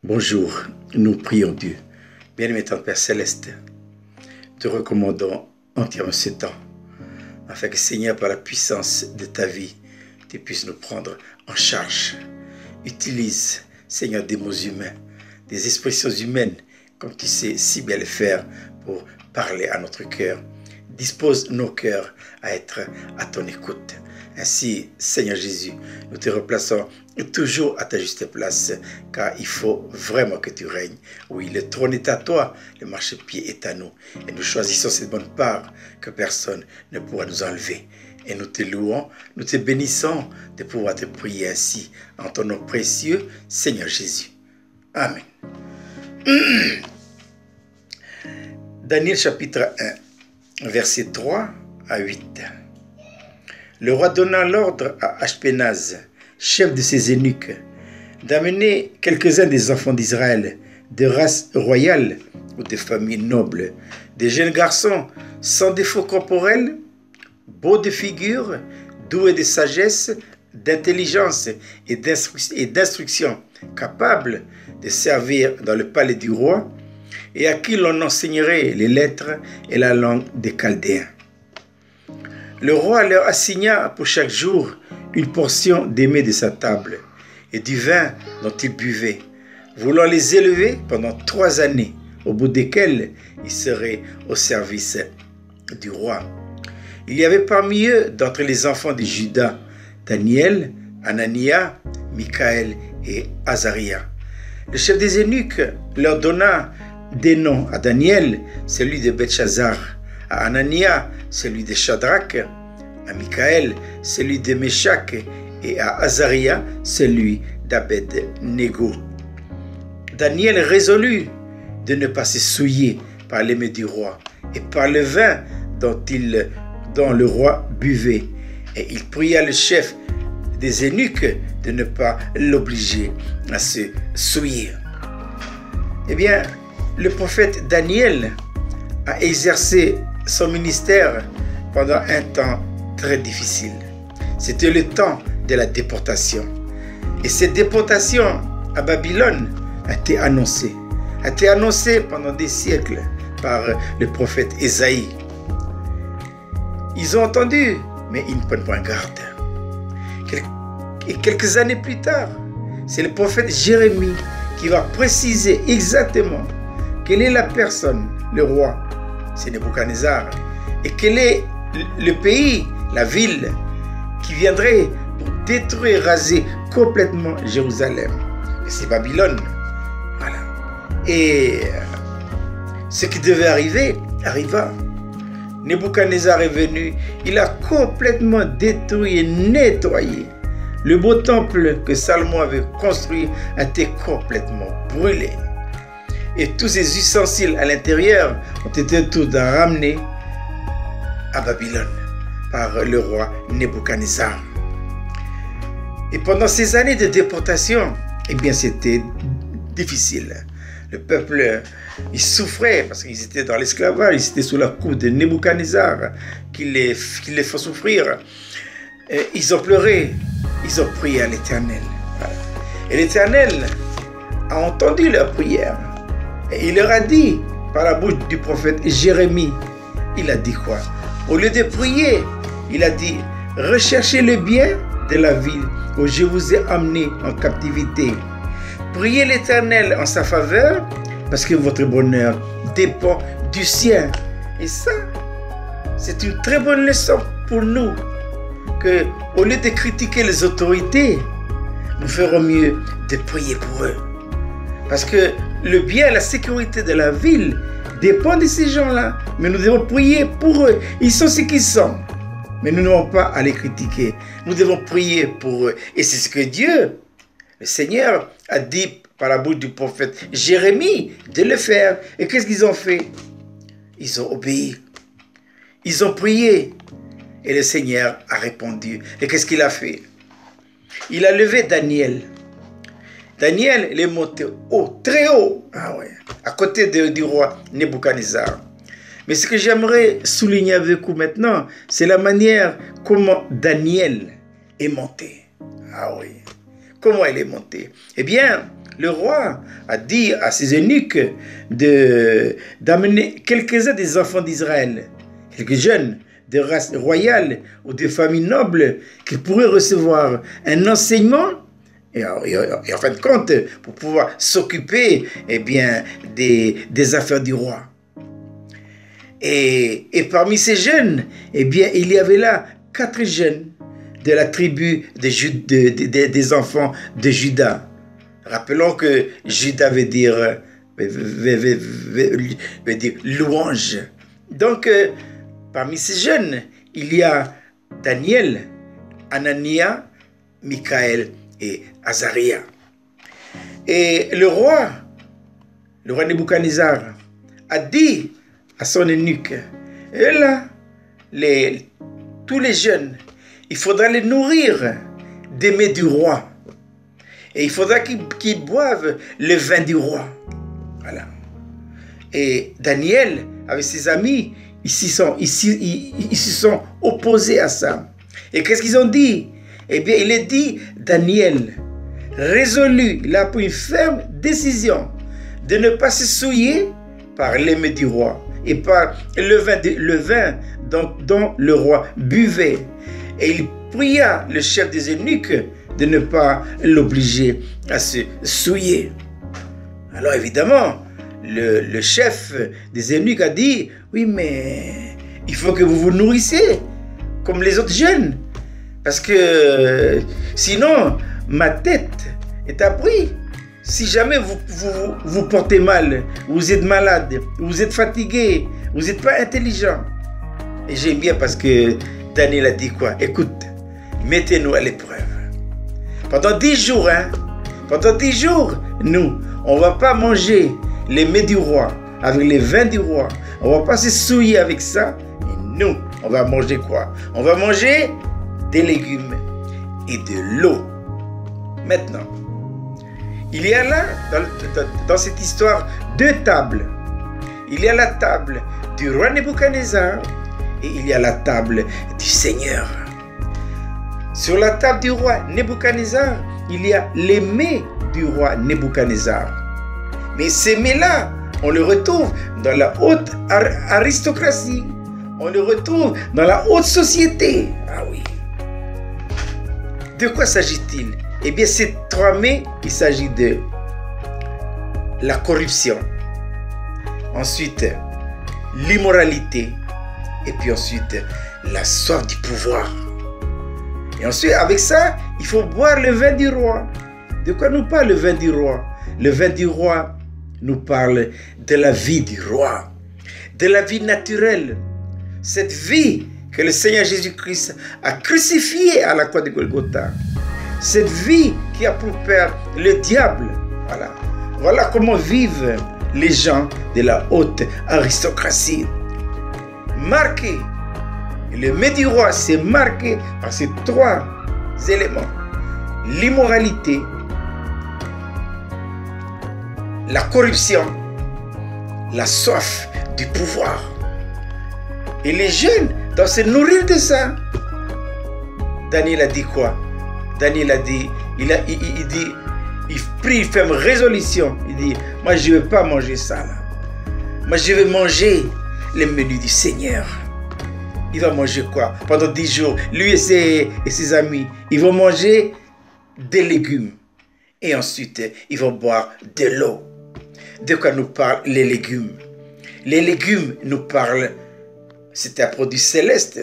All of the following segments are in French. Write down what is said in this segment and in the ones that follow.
Bonjour, nous prions Dieu. Bien-aimé Père Céleste, te recommandons entièrement ce temps, afin que Seigneur, par la puissance de ta vie, tu puisses nous prendre en charge. Utilise, Seigneur, des mots humains, des expressions humaines, comme tu sais si bien le faire pour parler à notre cœur. Dispose nos cœurs à être à ton écoute. Ainsi, Seigneur Jésus, nous te replaçons toujours à ta juste place, car il faut vraiment que tu règnes. Oui, le trône est à toi, le marchepied est à nous. Et nous choisissons cette bonne part que personne ne pourra nous enlever. Et nous te louons, nous te bénissons de pouvoir te prier ainsi, en ton nom précieux, Seigneur Jésus. Amen. Daniel chapitre 1, versets 3 à 8. Le roi donna l'ordre à Ashpenaz, chef de ses eunuques, d'amener quelques-uns des enfants d'Israël, de race royale ou de familles nobles, des jeunes garçons sans défaut corporel, beaux de figure, doués de sagesse, d'intelligence et d'instruction, capables de servir dans le palais du roi, et à qui l'on enseignerait les lettres et la langue des Chaldéens. Le roi leur assigna pour chaque jour une portion des mets de sa table et du vin dont ils buvaient, voulant les élever pendant 3 années, au bout desquelles ils seraient au service du roi. Il y avait parmi eux, d'entre les enfants de Juda, Daniel, Anania, Michaël et Azaria. Le chef des eunuques leur donna des noms: à Daniel, celui de Belshazzar, à Anania, celui de Shadrach, à Michaël, celui de Meshach, et à Azaria, celui d'Abed-Nego. Daniel résolut de ne pas se souiller par les mets du roi et par le vin dont le roi buvait, et il pria le chef des eunuques de ne pas l'obliger à se souiller. Eh bien, le prophète Daniel a exercé son ministère pendant un temps très difficile. C'était le temps de la déportation. Et cette déportation à Babylone a été annoncée pendant des siècles par le prophète Ésaïe. Ils ont entendu, mais ils ne prennent pas garde. Et quelques années plus tard, c'est le prophète Jérémie qui va préciser exactement quelle est la personne, le roi, c'est Nebuchadnezzar, et quel est le pays, la ville, qui viendrait pour détruire, raser complètement Jérusalem. Et c'est Babylone. Voilà. Et ce qui devait arriver, arriva. Nebuchadnezzar est venu, il a complètement détruit et nettoyé. Le beau temple que Salomon avait construit a été complètement brûlé. Et tous ces ustensiles à l'intérieur ont été tous ramenés à Babylone par le roi Nebuchadnezzar. Et pendant ces années de déportation, eh bien c'était difficile. Le peuple, il souffrait parce qu'ils étaient dans l'esclavage, ils étaient sous la coupe de Nebuchadnezzar qui les fait souffrir. Et ils ont pleuré, ils ont prié à l'Éternel. Et l'Éternel a entendu leur prière. Et il leur a dit, par la bouche du prophète Jérémie, il a dit quoi? Au lieu de prier, il a dit: recherchez le bien de la ville où je vous ai amené en captivité. Priez l'Éternel en sa faveur, parce que votre bonheur dépend du sien. Et ça, c'est une très bonne leçon pour nous, que au lieu de critiquer les autorités, nous ferons mieux de prier pour eux. Parce que le bien, la sécurité de la ville dépend de ces gens-là. Mais nous devons prier pour eux. Ils sont ce qu'ils sont. Mais nous n'avons pas à les critiquer. Nous devons prier pour eux. Et c'est ce que Dieu, le Seigneur, a dit par la bouche du prophète Jérémie de le faire. Et qu'est-ce qu'ils ont fait? Ils ont obéi. Ils ont prié. Et le Seigneur a répondu. Et qu'est-ce qu'il a fait? Il a levé Daniel. Daniel, il est monté haut, très haut, à côté du roi Nebuchadnezzar. Mais ce que j'aimerais souligner avec vous maintenant, c'est la manière comment Daniel est monté. Comment il est monté? Eh bien, le roi a dit à ses eunuques d'amener quelques-uns des enfants d'Israël, quelques jeunes de race royale ou de famille noble qui pourraient recevoir un enseignement et en fin de compte pour pouvoir s'occuper des affaires du roi. Et parmi ces jeunes, il y avait là 4 jeunes de la tribu des enfants de Juda. Rappelons que Juda veut dire louange. Donc, parmi ces jeunes, il y a Daniel, Anania, Michaël et Azaria. Et le roi Nebuchadnezzar, a dit à son eunuque, et là, tous les jeunes, il faudra les nourrir des mets du roi. Et il faudra qu'ils boivent le vin du roi. Voilà. Et Daniel, avec ses amis, ils se sont opposés à ça. Et qu'est-ce qu'ils ont dit? Il est dit, Daniel, résolu, il a pris une ferme décision de ne pas se souiller par les mets du roi et par le vin dont le roi buvait. Et il pria le chef des eunuques de ne pas l'obliger à se souiller. Alors évidemment, le chef des eunuques a dit, oui, mais il faut que vous vous nourrissiez comme les autres jeunes. Parce que sinon, ma tête est à prix. Si jamais vous portez mal, vous êtes malade, vous êtes fatigué, vous n'êtes pas intelligent. Et j'aime bien parce que Daniel a dit quoi? Écoute, mettez-nous à l'épreuve. Pendant 10 jours, nous, on ne va pas manger les mets du roi, avec les vins du roi. On ne va pas se souiller avec ça. Et nous, on va manger quoi? On va manger des légumes et de l'eau. Maintenant, il y a là, dans cette histoire, 2 tables. Il y a la table du roi Nebuchadnezzar et il y a la table du Seigneur. Sur la table du roi Nebuchadnezzar, il y a les mets du roi Nebuchadnezzar. Mais ces mets-là, on les retrouve dans la haute aristocratie. On les retrouve dans la haute société. Ah oui. De quoi s'agit-il? Eh bien, ces 3 mets, il s'agit de la corruption, ensuite l'immoralité, et puis ensuite la soif du pouvoir. Et ensuite, avec ça, il faut boire le vin du roi. De quoi nous parle le vin du roi? Le vin du roi nous parle de la vie du roi, de la vie naturelle. Cette vie que le Seigneur Jésus-Christ a crucifiée à la croix de Golgotha. Cette vie qui a pour père le diable. Voilà. Voilà comment vivent les gens de la haute aristocratie. Marqué. Le mets du roi, c'est marqué par ces 3 éléments. L'immoralité, la corruption, la soif du pouvoir. Et les jeunes doivent se nourrir de ça. Daniel a dit quoi? Daniel a dit, il prit une ferme résolution. Il dit, moi je ne vais pas manger ça là. Moi je vais manger les menus du Seigneur. Il va manger quoi? Pendant 10 jours, lui et ses amis, ils vont manger des légumes. Et ensuite, ils vont boire de l'eau. De quoi nous parlent les légumes? Les légumes nous parlent, c'est un produit céleste.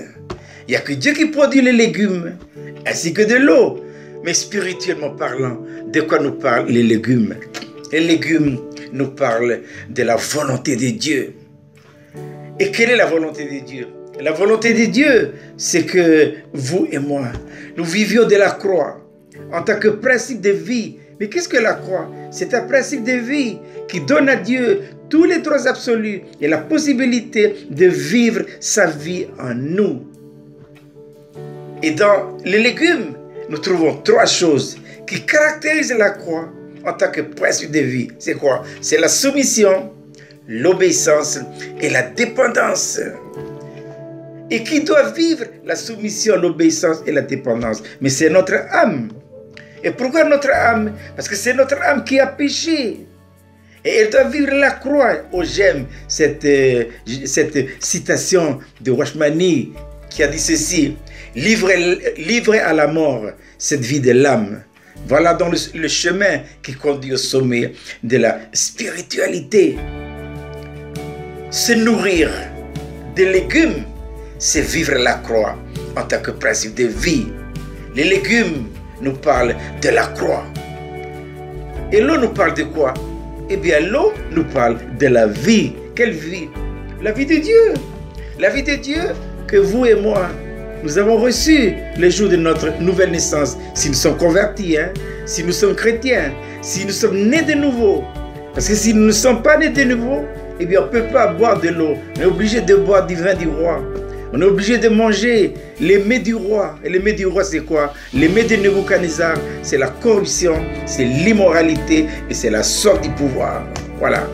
Il n'y a que Dieu qui produit les légumes, ainsi que de l'eau. Mais spirituellement parlant, de quoi nous parlent les légumes? Les légumes nous parlent de la volonté de Dieu. Et quelle est la volonté de Dieu? La volonté de Dieu, c'est que vous et moi, nous vivions de la croix en tant que principe de vie. Mais qu'est-ce que la croix? C'est un principe de vie qui donne à Dieu tous les droits absolus et la possibilité de vivre sa vie en nous. Et dans les légumes, nous trouvons 3 choses qui caractérisent la croix en tant que principe de vie. C'est quoi? C'est la soumission, l'obéissance et la dépendance. Et qui doit vivre la soumission, l'obéissance et la dépendance? Mais c'est notre âme. Et pourquoi notre âme? Parce que c'est notre âme qui a péché. Et elle doit vivre la croix. Oh, j'aime cette citation de Washmani qui a dit ceci: livrer à la mort cette vie de l'âme. Voilà donc le chemin qui conduit au sommet de la spiritualité. Se nourrir des légumes, c'est vivre la croix en tant que principe de vie. Les légumes nous parlent de la croix. Et l'eau nous parle de quoi? Eh bien, l'eau nous parle de la vie. Quelle vie? La vie de Dieu. La vie de Dieu que vous et moi, nous avons reçu le jour de notre nouvelle naissance. Si nous sommes convertis, si nous sommes chrétiens, si nous sommes nés de nouveau. Parce que si nous ne sommes pas nés de nouveau, eh bien, on ne peut pas boire de l'eau. On est obligé de boire du vin du roi. On est obligé de manger les mets du roi. Et les mets du roi, c'est quoi? Les mets de Nebuchadnezzar, c'est la corruption, c'est l'immoralité et c'est la sorte du pouvoir. Voilà.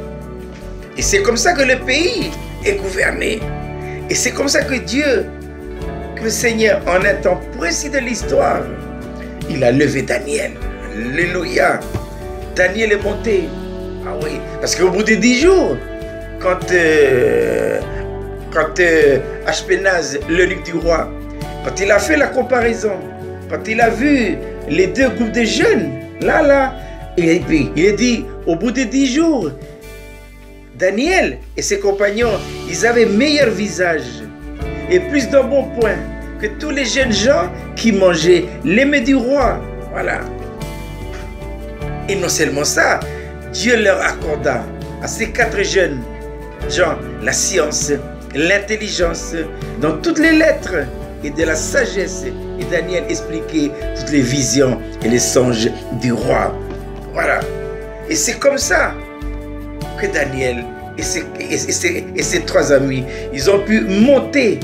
Et c'est comme ça que le pays est gouverné. Et c'est comme ça que Dieu, que le Seigneur, en un temps précis de l'histoire, il a levé Daniel. Alléluia. Daniel est monté. Ah oui, parce qu'au bout de 10 jours, quand Ashpenaz, l'eunuque du roi, quand il a fait la comparaison, quand il a vu les deux groupes de jeunes, il a dit, au bout de 10 jours, Daniel et ses compagnons, ils avaient meilleur visage et plus d'un bon point que tous les jeunes gens qui mangeaient les mets du roi. Voilà. Et non seulement ça, Dieu leur accorda à ces 4 jeunes gens la science, l'intelligence dans toutes les lettres et de la sagesse. Et Daniel expliquait toutes les visions et les songes du roi. Voilà. Et c'est comme ça que Daniel et ses 3 amis, ils ont pu monter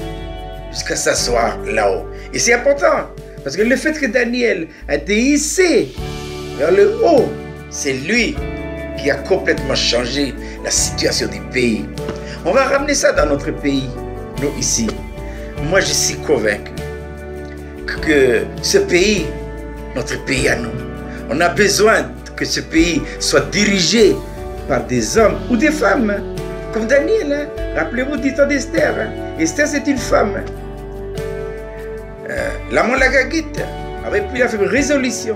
jusqu'à s'asseoir là-haut. Et c'est important, parce que le fait que Daniel a été hissé vers le haut, c'est lui qui a complètement changé la situation du pays. On va ramener ça dans notre pays, nous ici. Moi, je suis convaincu que ce pays, notre pays à nous, on a besoin que ce pays soit dirigé par des hommes ou des femmes, comme Daniel. Rappelez-vous du temps d'Esther. Esther, c'est une femme. L'amant Lagagite avait pris la résolution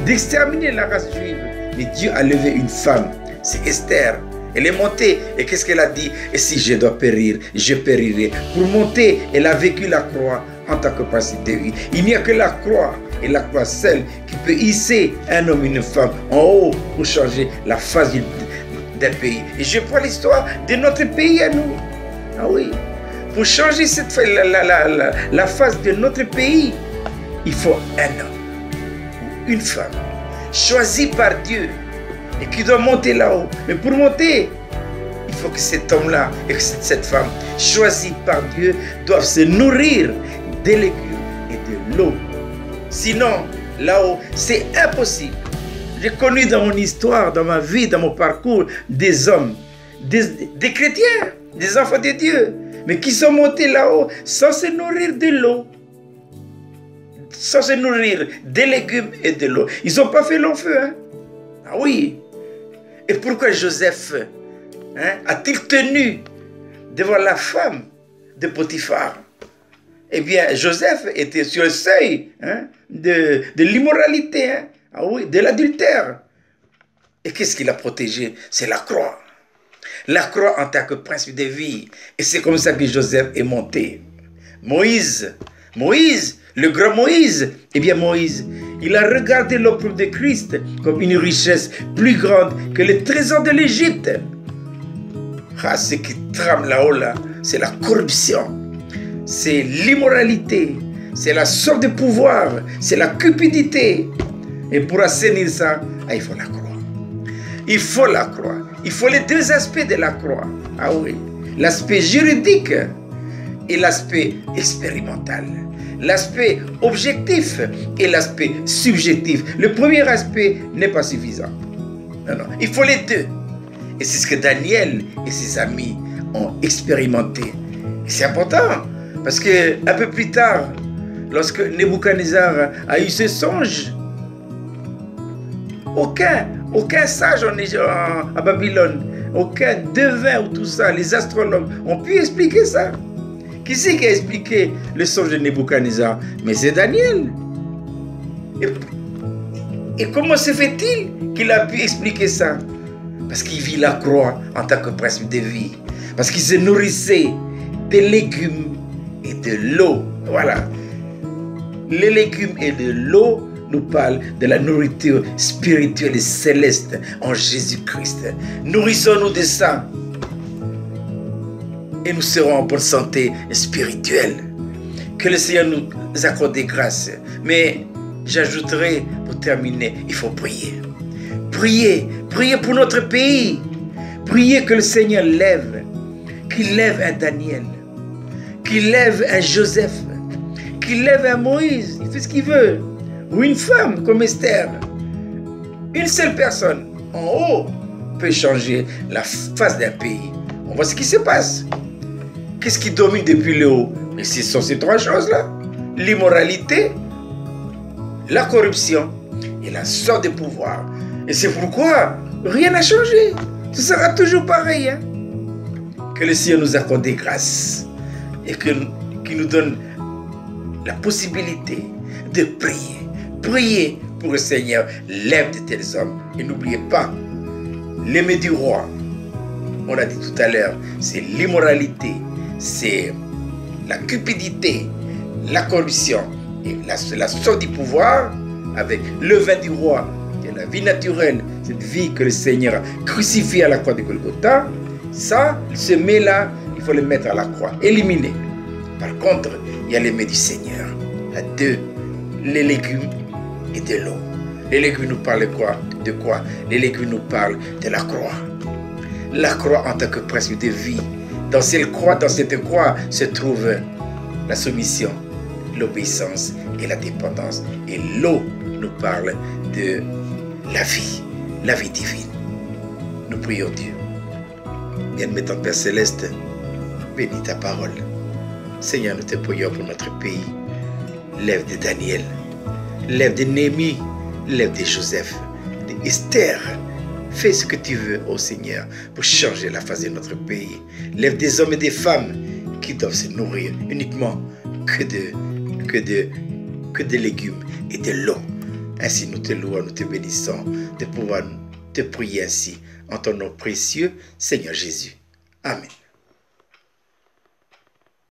d'exterminer la race juive. Mais Dieu a levé une femme, c'est Esther. Elle est montée et qu'est-ce qu'elle a dit? Et si je dois périr, je périrai. Pour monter, elle a vécu la croix en tant que principe de vie. Il n'y a que la croix et la croix seule qui peut hisser un homme et une femme en haut pour changer la face d'un pays. Et je prends l'histoire de notre pays à nous. Ah oui. Pour changer la face de notre pays, il faut un homme, une femme, choisi par Dieu et qui doit monter là-haut. Mais pour monter, il faut que cet homme-là et que cette femme, choisie par Dieu, doivent se nourrir des légumes et de l'eau. Sinon, là-haut, c'est impossible. J'ai connu dans mon histoire, dans ma vie, dans mon parcours, des hommes, des chrétiens, des enfants de Dieu, mais qui sont montés là-haut sans se nourrir de l'eau, sans se nourrir des légumes et de l'eau. Ils n'ont pas fait long feu. Ah oui. Et pourquoi Joseph a-t-il tenu devant la femme de Potiphar? Eh bien, Joseph était sur le seuil de l'immoralité, ah oui, de l'adultère. Et qu'est-ce qu'il a protégé? C'est la croix. La croix en tant que principe de vie. Et c'est comme ça que Joseph est monté. Moïse, le grand Moïse, eh bien Moïse, il a regardé l'opprobre de Christ comme une richesse plus grande que les trésors de l'Égypte. Ah, ce qui trame là-haut, là, c'est la corruption, c'est l'immoralité, c'est la sorte de pouvoir, c'est la cupidité. Et pour assainir ça, il faut la croix. Il faut la croix. Il faut les 2 aspects de la croix. Ah oui, l'aspect juridique et l'aspect expérimental. L'aspect objectif et l'aspect subjectif. Le premier aspect n'est pas suffisant. Non, non, il faut les 2. Et c'est ce que Daniel et ses amis ont expérimenté. Et c'est important, parce que un peu plus tard, lorsque Nebuchadnezzar a eu ce songe, Aucun sage à Babylone, aucun devin ou tout ça, les astrologues ont pu expliquer ça. Qui c'est qui a expliqué le songe de Nebuchadnezzar? Mais c'est Daniel. Et comment se fait-il qu'il a pu expliquer ça? Parce qu'il vit la croix en tant que principe de vie. Parce qu'il se nourrissait des légumes et de l'eau. Voilà. Les légumes et de l'eau nous parlent de la nourriture spirituelle et céleste en Jésus-Christ. Nourrissons-nous de ça. Et nous serons en bonne santé spirituelle. Que le Seigneur nous accorde des grâces. Mais j'ajouterai, pour terminer, il faut prier. Prier pour notre pays. Priez que le Seigneur lève, qu'il lève un Daniel, qu'il lève un Joseph, qu'il lève un Moïse, il fait ce qu'il veut, ou une femme comme Esther. Une seule personne en haut peut changer la face d'un pays. On voit ce qui se passe. Qu'est-ce qui domine depuis le haut? Mais ce sont ces trois choses-là. L'immoralité, la corruption et la sorte de pouvoir. Et c'est pourquoi rien n'a changé. Ce sera toujours pareil. Hein? Que le Seigneur nous accorde des grâces et qu'il nous donne la possibilité de prier. Priez pour le Seigneur lève de tels hommes. Et n'oubliez pas, l'aimer du roi, on l'a dit tout à l'heure, c'est l'immoralité, c'est la cupidité, la corruption et la sorte du pouvoir avec le vin du roi, qui est la vie naturelle, cette vie que le Seigneur a crucifiée à la croix de Golgotha. Ça, ce mets-là, il faut le mettre à la croix, éliminer. Par contre, il y a les mets du Seigneur. Il y a deux, les légumes et de l'eau. Les légumes nous parlent de quoi? Les légumes nous parlent de la croix. La croix en tant que principe de vie. Dans cette croix se trouve la soumission, l'obéissance et la dépendance. Et l'eau nous parle de la vie divine. Nous prions Dieu. Bien-aimé ton Père Céleste, bénis ta parole. Seigneur, nous te prions pour notre pays. Lève de Daniel, lève de Néhémie, lève de Joseph, de Esther. Fais ce que tu veux, ô Seigneur, pour changer la face de notre pays. Lève des hommes et des femmes qui doivent se nourrir uniquement que de légumes et de l'eau. Ainsi nous te louons, nous te bénissons de pouvoir te prier ainsi en ton nom précieux, Seigneur Jésus. Amen.